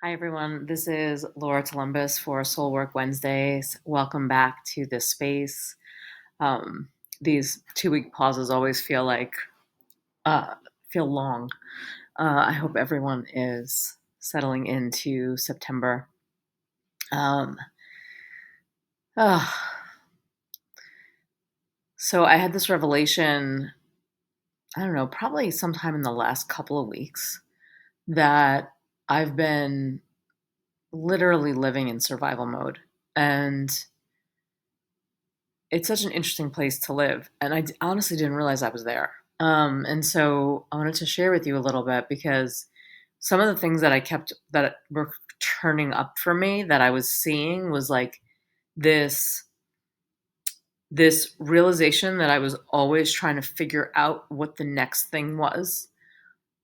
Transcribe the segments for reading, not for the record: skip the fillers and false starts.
Hi, everyone. This is Laura Columbus for Soul Work Wednesdays. Welcome back to this space. Um, these 2 week pauses always uh, feel long. I hope everyone is settling into September. Um, ah, so I had this revelation. I don't know, probably sometime in the last couple of weeks that I've been literally living in survival mode, and it's such an interesting place to live, and honestly didn't realize I was there. And so I wanted to share with you a little bit because some of the things that were turning up for me that I was seeing was like this this realization that I was always trying to figure out what the next thing was.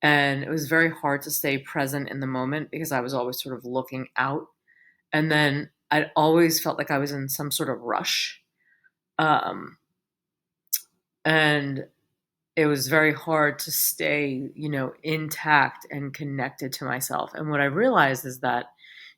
And it was very hard to stay present in the moment because I was always sort of looking out. And then I always felt like I was in some sort of rush. Um, and it was very hard to stay, intact and connected to myself. And what I realized is that,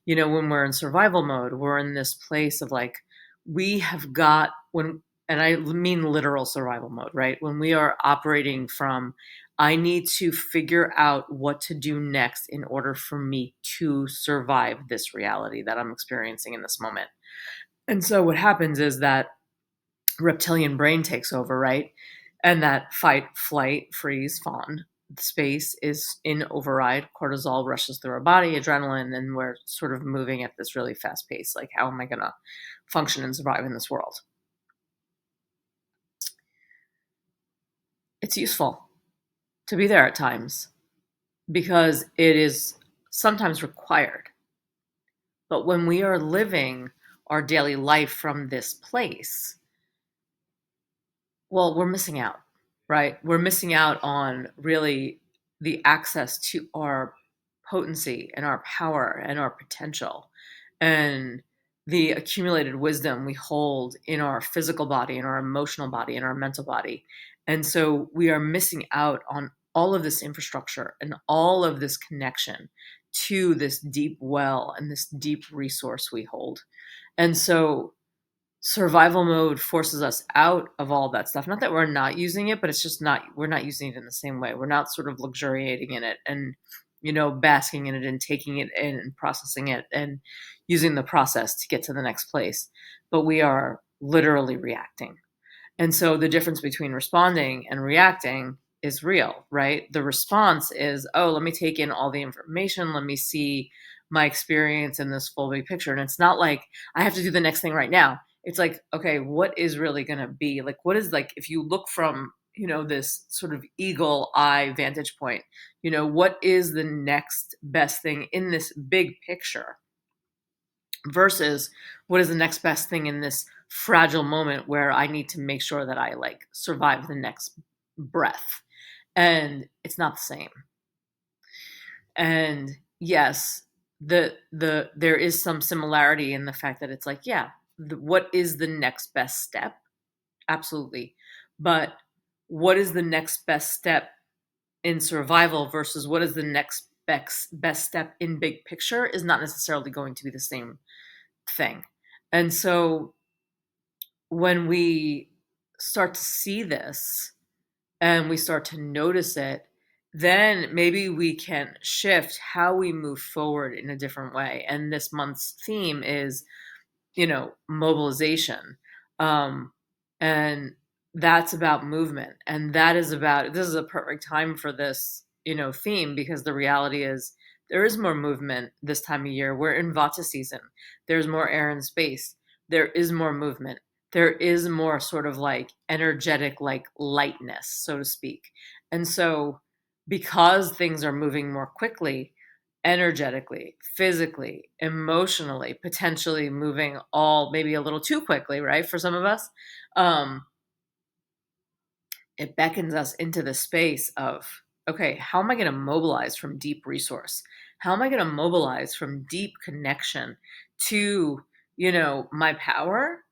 when we're in survival mode, we're in this place of like, we have got when, and I mean literal survival mode, right? When we are operating from, I need to figure out what to do next in order for me to survive this reality that I'm experiencing in this moment. And so what happens is that reptilian brain takes over, right? And that fight, flight, freeze, fawn space is in override. Cortisol rushes through our body, adrenaline, and we're sort of moving at this really fast pace. Like, how am I going to function and survive in this world? It's useful to be there at times because it is sometimes required. But when we are living our daily life from this place, well, we're missing out, right? We're missing out on really the access to our potency and our power and our potential and the accumulated wisdom we hold in our physical body, in our emotional body, in our mental body. And so we are missing out on all of this infrastructure and all of this connection to this deep well and this deep resource we hold. And so survival mode forces us out of all that stuff. Not that we're not using it, but it's just not, we're not using it in the same way. We're not sort of luxuriating in it and, basking in it and taking it in and processing it and using the process to get to the next place. But we are literally reacting. And so the difference between responding and reacting is real, right? The response is, oh, let me take in all the information. Let me see my experience in this full big picture. And it's not like I have to do the next thing right now. It's like, okay, what is really going to be like, what is like, if you look from, this sort of eagle eye vantage point, what is the next best thing in this big picture versus what is the next best thing in this fragile moment where I need to make sure that I like survive the next breath. And it's not the same. And yes, the there is some similarity in the fact that it's like, yeah, what is the next best step? Absolutely. But what is the next best step in survival versus what is the next best step in big picture is not necessarily going to be the same thing. And so when we start to see this and we start to notice it, then maybe we can shift how we move forward in a different way. And this month's theme is, mobilization. Um, and that's about movement. And this is a perfect time for this, theme because the reality is there is more movement this time of year. We're in Vata season. There's more air and space. There is more movement. There is more sort of like energetic, like lightness, so to speak. And so because things are moving more quickly, energetically, physically, emotionally, potentially moving all maybe a little too quickly, right? For some of us, um, it beckons us into the space of, okay, how am I going to mobilize from deep resource? How am I going to mobilize from deep connection to, my power,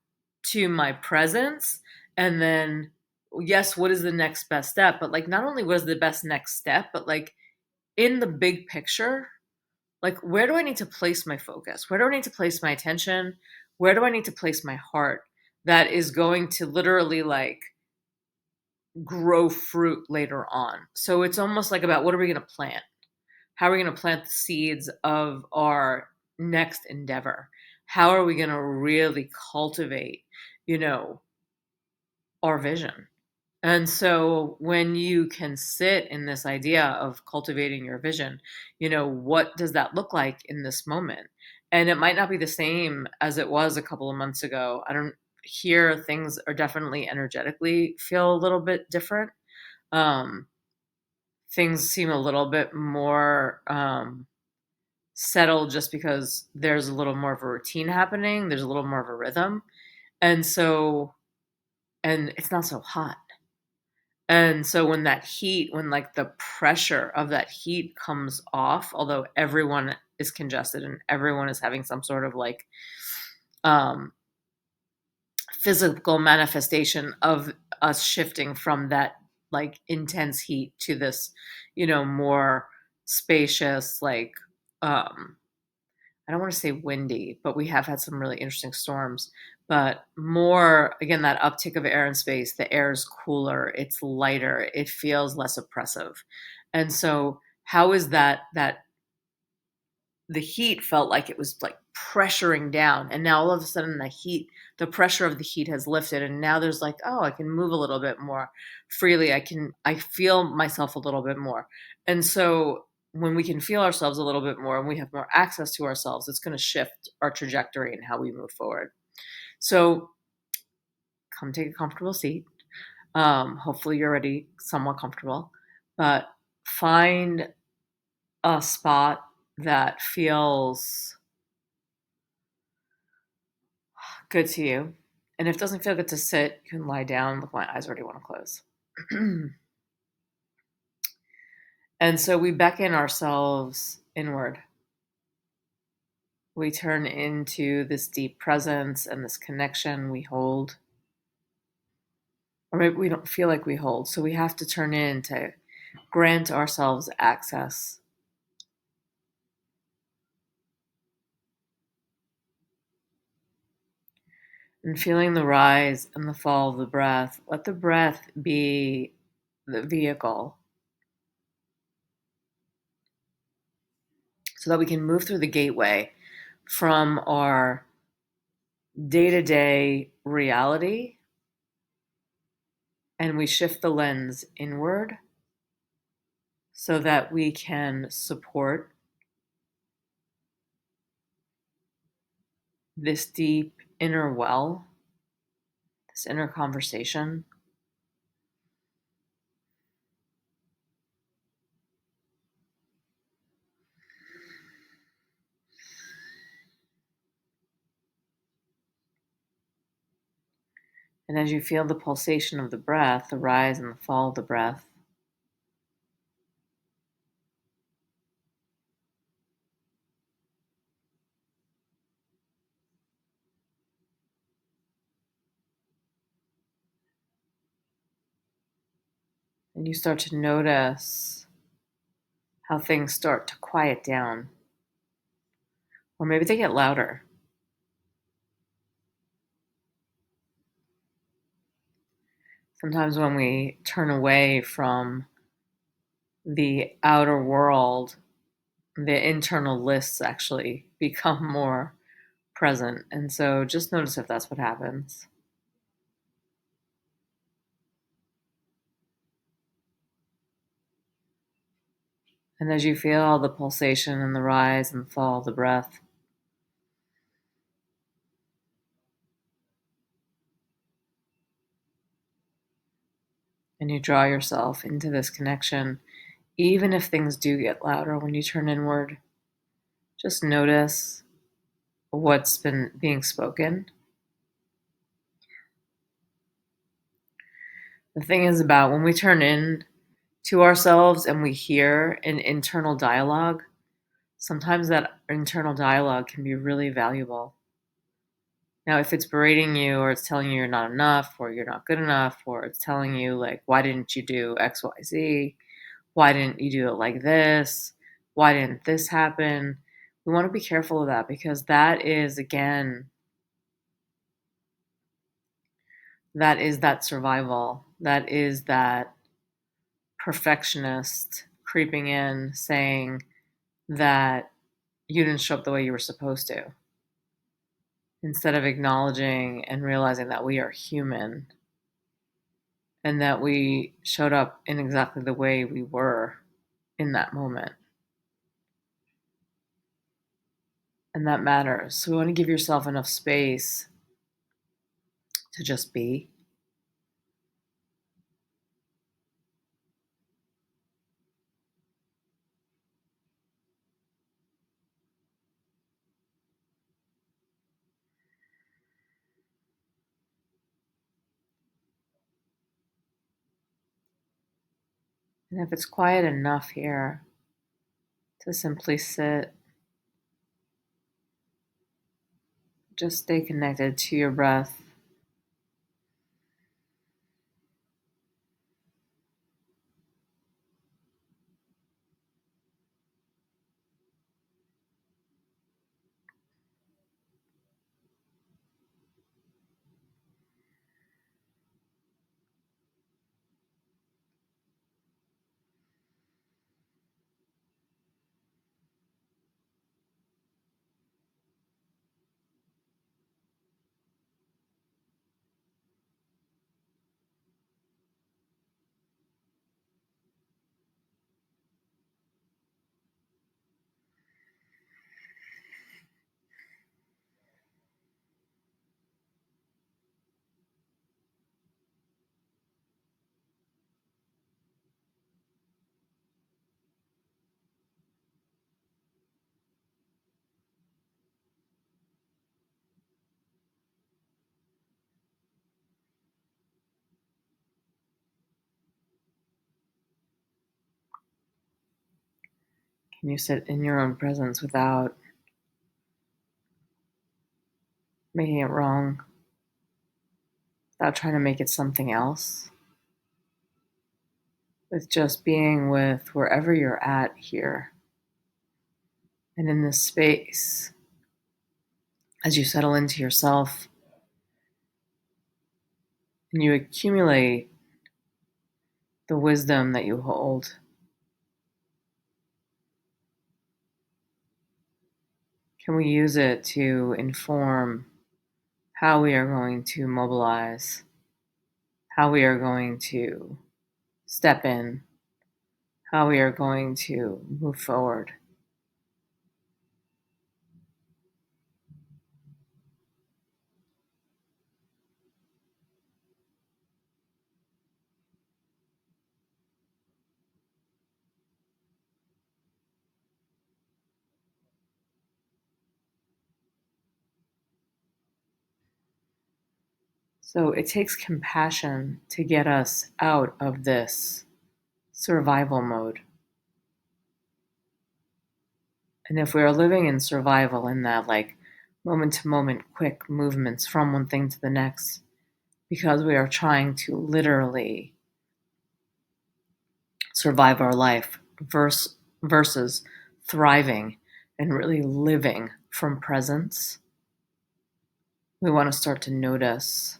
to my presence? And then, yes, what is the next best step? But like, not only what is the best next step, but like in the big picture, like, where do I need to place my focus? Where do I need to place my attention? Where do I need to place my heart that is going to literally like grow fruit later on? So it's almost like about what are we going to plant? How are we going to plant the seeds of our next endeavor? How are we going to really cultivate, you know, our vision? And so when you can sit in this idea of cultivating your vision, what does that look like in this moment? And it might not be the same as it was a couple of months ago. I don't Here things are definitely energetically feel a little bit different. Um, Things seem a little bit more settled just because there's a little more of a routine happening, there's a little more of a rhythm. And so, and it's not so hot. And so when like the pressure of that heat comes off, although everyone is congested and everyone is having some sort of like um, physical manifestation of us shifting from that like intense heat to this, more spacious, like, um, I don't want to say windy, but we have had some really interesting storms. But more, again, that uptick of air and space, the air is cooler, it's lighter, it feels less oppressive. And so, how is that the heat felt like it was like pressuring down, and now all of a sudden the pressure of the heat has lifted, and now there's like, oh, I can move a little bit more freely. I feel myself a little bit more. And so when we can feel ourselves a little bit more and we have more access to ourselves, it's going to shift our trajectory and how we move forward. So come take a comfortable seat. Hopefully you're already somewhat comfortable, but find a spot that feels good to you. And if it doesn't feel good to sit, you can lie down. Look, my eyes already want to close. And so we beckon ourselves inward. We turn into this deep presence and this connection we hold. Or maybe we don't feel like we hold. So we have to turn in to grant ourselves access. And feeling the rise and the fall of the breath, let the breath be the vehicle so that we can move through the gateway from our day to day reality, and we shift the lens inward so that we can support this deep inner well, this inner conversation. And as you feel the pulsation of the breath, the rise and the fall of the breath, and you start to notice how things start to quiet down, or maybe they get louder. Sometimes when we turn away from the outer world, the internal lists actually become more present. And so just notice if that's what happens. And as you feel the pulsation and the rise and fall of the breath, and you draw yourself into this connection, even if things do get louder when you turn inward, just notice what's been being spoken. The thing is about when we turn in to ourselves and we hear an internal dialogue, sometimes that internal dialogue can be really valuable. Now, if it's berating you or it's telling you you're not enough or you're not good enough or it's telling you, like, why didn't you do XYZ? Why didn't you do it like this? Why didn't this happen? We want to be careful of that because that is, again, that is that survival. That is that perfectionist creeping in saying that you didn't show up the way you were supposed to, instead of acknowledging and realizing that we are human and that we showed up in exactly the way we were in that moment. And that matters. So we want to give yourself enough space to just be. And if it's quiet enough here to simply sit, just stay connected to your breath. Can you sit in your own presence without making it wrong, without trying to make it something else? With just being with wherever you're at here and in this space as you settle into yourself and you accumulate the wisdom that you hold. Can we use it to inform how we are going to mobilize, how we are going to step in, how we are going to move forward? So it takes compassion to get us out of this survival mode. And if we are living in survival, in that like moment to moment quick movements from one thing to the next, because we are trying to literally survive our life versus thriving and really living from presence, we want to start to notice.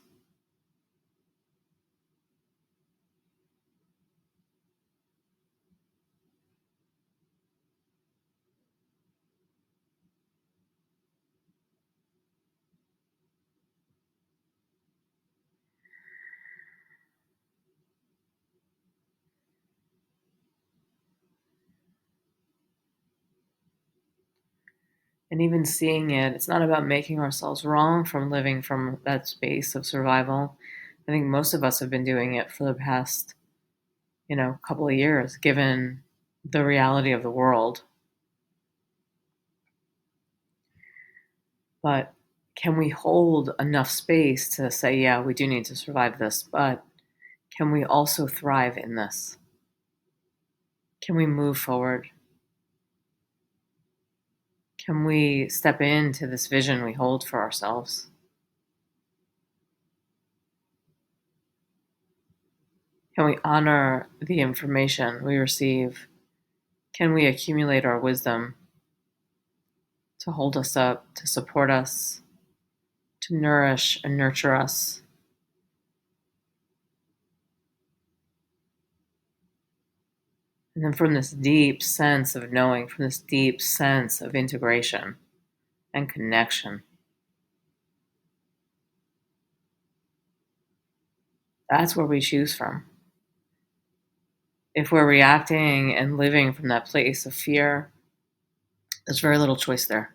And even seeing it, it's not about making ourselves wrong from living from that space of survival. I think most of us have been doing it for the past, couple of years, given the reality of the world. But can we hold enough space to say, yeah, we do need to survive this, but can we also thrive in this? Can we move forward? Can we step into this vision we hold for ourselves? Can we honor the information we receive? Can we accumulate our wisdom? to hold us up, to support us, to nourish and nurture us. And then from this deep sense of knowing, from this deep sense of integration and connection, that's where we choose from. If we're reacting and living from that place of fear, there's very little choice there.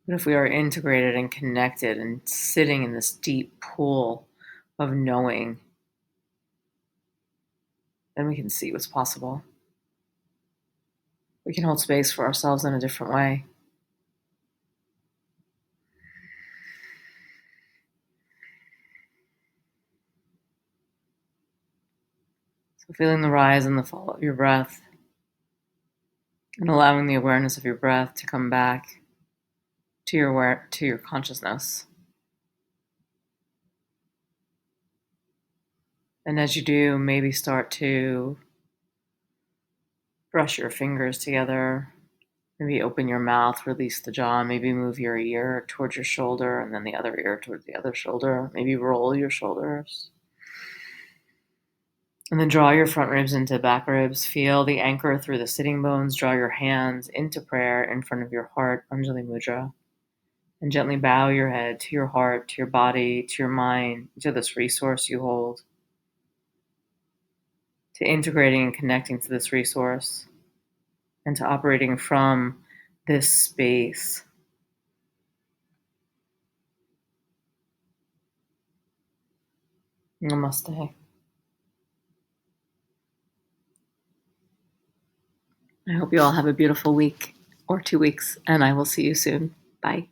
But if we are integrated and connected and sitting in this deep pool of knowing, then we can see what's possible. We can hold space for ourselves in a different way. So feeling the rise and the fall of your breath and allowing the awareness of your breath to come back to your consciousness. And as you do, maybe start to brush your fingers together. Maybe open your mouth, release the jaw, maybe move your ear towards your shoulder and then the other ear towards the other shoulder. Maybe roll your shoulders. And then draw your front ribs into back ribs. Feel the anchor through the sitting bones. Draw your hands into prayer in front of your heart, Anjali Mudra. And gently bow your head to your heart, to your body, to your mind, to this resource you hold. To integrating and connecting to this resource. And to operating from this space. Namaste. I hope you all have a beautiful week or 2 weeks, and I will see you soon. Bye.